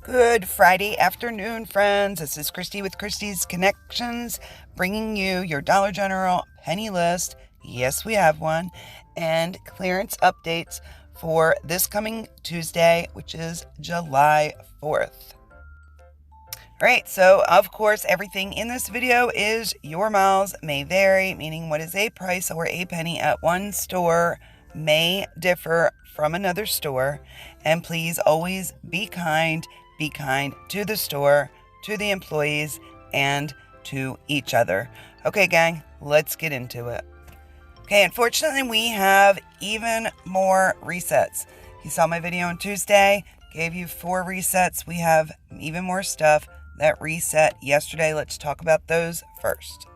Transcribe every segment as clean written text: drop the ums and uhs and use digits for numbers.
Good Friday afternoon, friends. This is Kristie with Kristie's Connections, bringing you your Dollar General penny list. Yes, we have one. And clearance updates for this coming Tuesday, which is July 4th. All right, so of course, everything in this video is your miles may vary, meaning what is a price or a penny at one store may differ from another store. And please always be kind to the store, to the employees, and to each other. Okay, gang, let's get into it. Okay, unfortunately, we have even more resets. You saw my video on Tuesday, gave you 4 resets. We have even more stuff that reset yesterday. Let's talk about those first.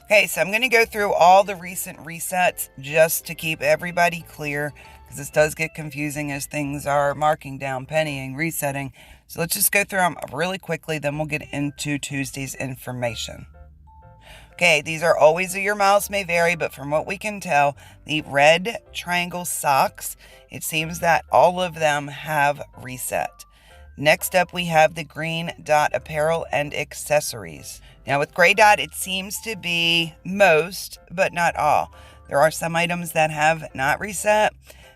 Okay, so I'm going to go through all the recent resets just to keep everybody clear, because this does get confusing as things are marking down, pennying, resetting. So let's just go through them really quickly, then we'll get into Tuesday's information. Okay, these are always your miles may vary, but from what we can tell, the red triangle socks, it seems that all of them have reset. Next up, we have the green dot apparel and accessories. Now with gray dot, it seems to be most, but not all. There are some items that have not reset,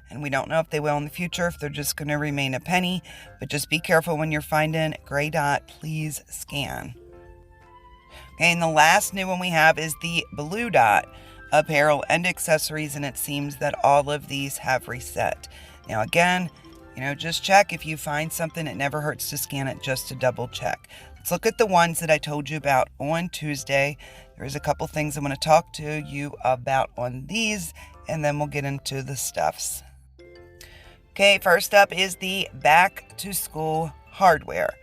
and we don't know if they will in the future, if they're just going to remain a penny. But just be careful when you're finding gray dot, please scan. Okay, and the last new one we have is the blue dot apparel and accessories, and it seems that all of these have reset. Now again, just check if you find something. It never hurts to scan it just to double check. Let's look at the ones that I told you about on Tuesday. There's a couple things I want to talk to you about on these, and then we'll get into the stuffs. Okay, first up is the back to school hardware.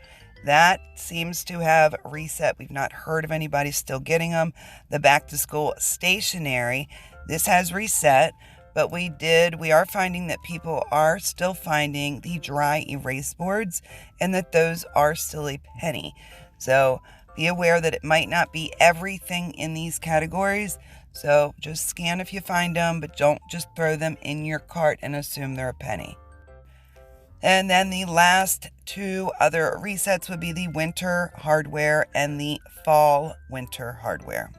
That seems to have reset. We've not heard of anybody still getting them. The back to school stationery, this has reset. But we are finding that people are still finding the dry erase boards, and that those are still a penny. So be aware that it might not be everything in these categories. So just scan if you find them, but don't just throw them in your cart and assume they're a penny. And then the last 2 other resets would be the winter hardware and the fall winter hardware.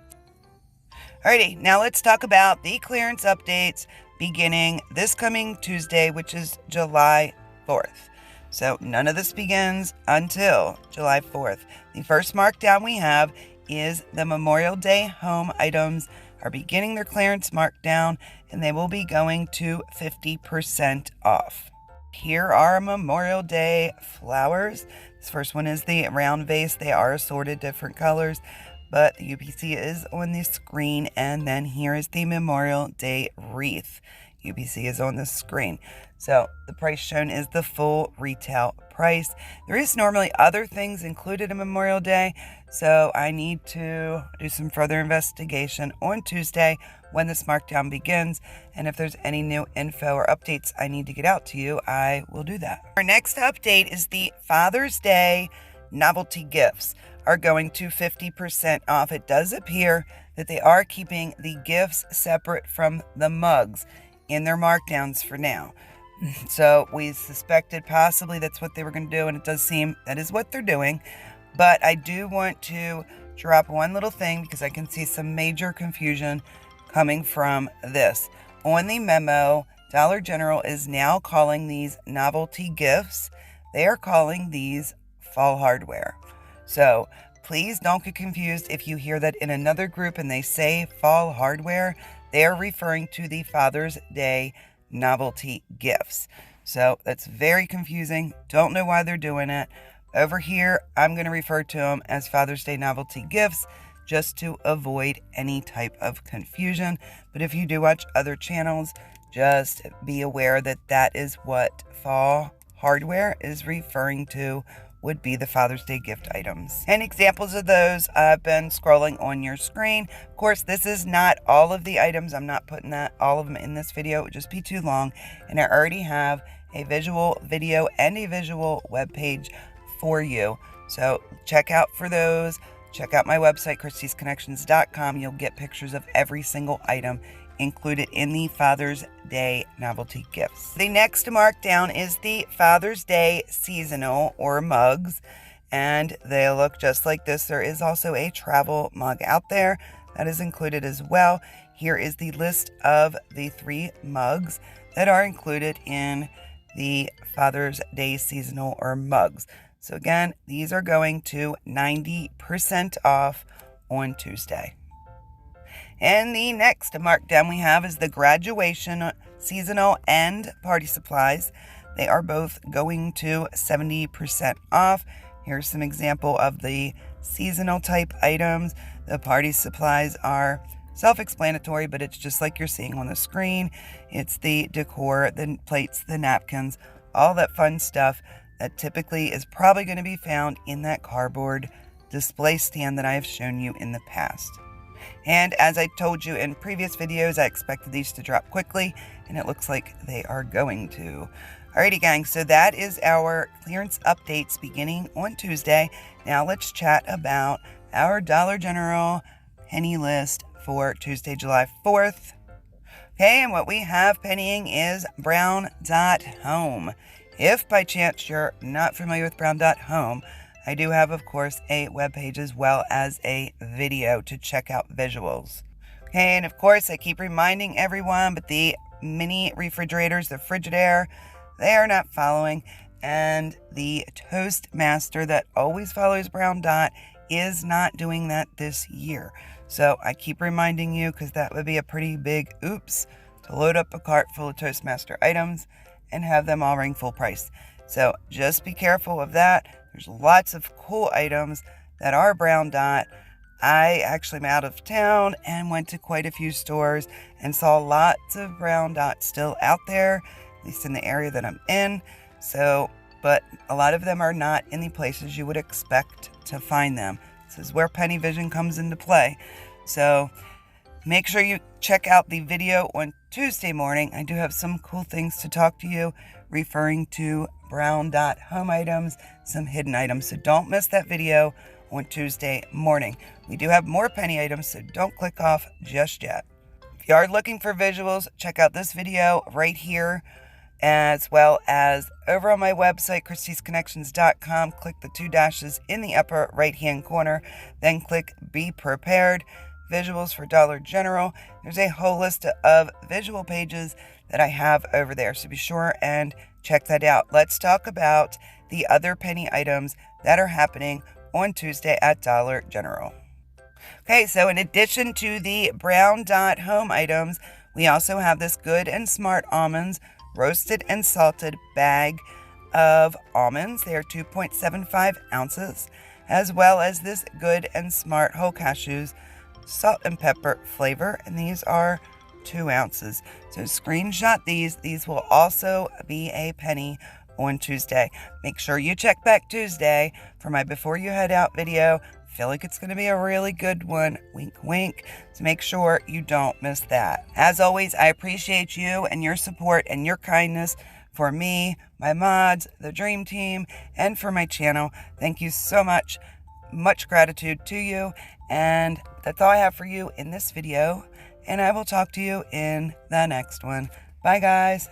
Alrighty, now let's talk about the clearance updates beginning this coming Tuesday, which is July 4th. So none of this begins until July 4th. The first markdown we have is the Memorial Day home items are beginning their clearance markdown, and they will be going to 50% off. Here are Memorial Day flowers. This first one is the round vase. They are assorted different colors, but the UPC is on the screen. And then here is the Memorial Day wreath. UPC is on the screen. So the price shown is the full retail price. There is normally other things included in Memorial Day, so I need to do some further investigation on Tuesday when this markdown begins. And if there's any new info or updates I need to get out to you, I will do that. Our next update is the Father's Day novelty gifts are going to 50% off. It does appear that they are keeping the gifts separate from the mugs in their markdowns for now. So we suspected possibly that's what they were going to do, and it does seem that is what they're doing. But I do want to drop one little thing, because I can see some major confusion coming from this. On the memo, Dollar General is now calling these novelty gifts. They are calling these fall hardware. So please don't get confused if you hear that in another group and they say fall hardware. They are referring to the Father's Day novelty gifts. So that's very confusing. Don't know why they're doing it. Over here, I'm going to refer to them as Father's Day novelty gifts, just to avoid any type of confusion. But if you do watch other channels, just be aware that that is what fall hardware is referring to, would be the Father's Day gift items. And examples of those I've been scrolling on your screen. Of course, this is not all of the items. I'm not putting all of them in this video. It would just be too long. And I already have a visual video and a visual web page for you. So check out for those. Check out my website, kristiesconnections.com. You'll get pictures of every single item included in the Father's Day novelty gifts. The next markdown is the Father's Day seasonal or mugs, and they look just like this. There is also a travel mug out there that is included as well. Here is the list of the 3 mugs that are included in the Father's Day seasonal or mugs. So again, these are going to 90% off on Tuesday. And the next markdown we have is the graduation seasonal and party supplies. They are both going to 70% off. Here's some example of the seasonal type items. The party supplies are self-explanatory, but it's just like you're seeing on the screen. It's the decor, the plates, the napkins, all that fun stuff that typically is probably going to be found in that cardboard display stand that I have shown you in the past. And as I told you in previous videos, I expected these to drop quickly, and it looks like they are going to. Alrighty, gang, so that is our clearance updates beginning on Tuesday. Now let's chat about our Dollar General penny list for Tuesday, July 4th. Okay, and what we have pennying is Brown.Home. If by chance you're not familiar with Brown.Home, I do have, of course, a webpage as well as a video to check out visuals. Okay, and of course, I keep reminding everyone, but the mini refrigerators, the Frigidaire, they are not following. And the Toastmaster that always follows Brown Dot is not doing that this year. So I keep reminding you because that would be a pretty big oops to load up a cart full of Toastmaster items and have them all ring full price. So just be careful of that. There's lots of cool items that are Brown Dot. I actually am out of town and went to quite a few stores and saw lots of Brown Dot still out there, at least in the area that I'm in. So, but a lot of them are not in the places you would expect to find them. This is where Penny Vision comes into play. So make sure you check out the video on Tuesday morning. I do have some cool things to talk to you referring to Brown.Home items, some hidden items. So don't miss that video on Tuesday morning. We do have more penny items, so don't click off just yet. If you are looking for visuals, check out this video right here, as well as over on my website, kristiesconnections.com. Click the 2 dashes in the upper right-hand corner, then click Be Prepared. Visuals for Dollar General. There's a whole list of visual pages that I have over there, so be sure and check that out. Let's talk about the other penny items that are happening on Tuesday at Dollar General. Okay, so in addition to the Brown.Home items, we also have this Good and Smart Almonds roasted and salted bag of almonds. They are 2.75 ounces, as well as this Good and Smart whole cashews salt and pepper flavor, and these are 2 ounces. So screenshot these. These will also be a penny on Tuesday. Make sure you check back Tuesday for my before you head out video. I feel like it's going to be a really good one. Wink, wink. So make sure you don't miss that. As always, I appreciate you and your support and your kindness for me, my mods, the Dream Team, and for my channel. Thank you so much. Much gratitude to you. And that's all I have for you in this video. And I will talk to you in the next one. Bye, guys.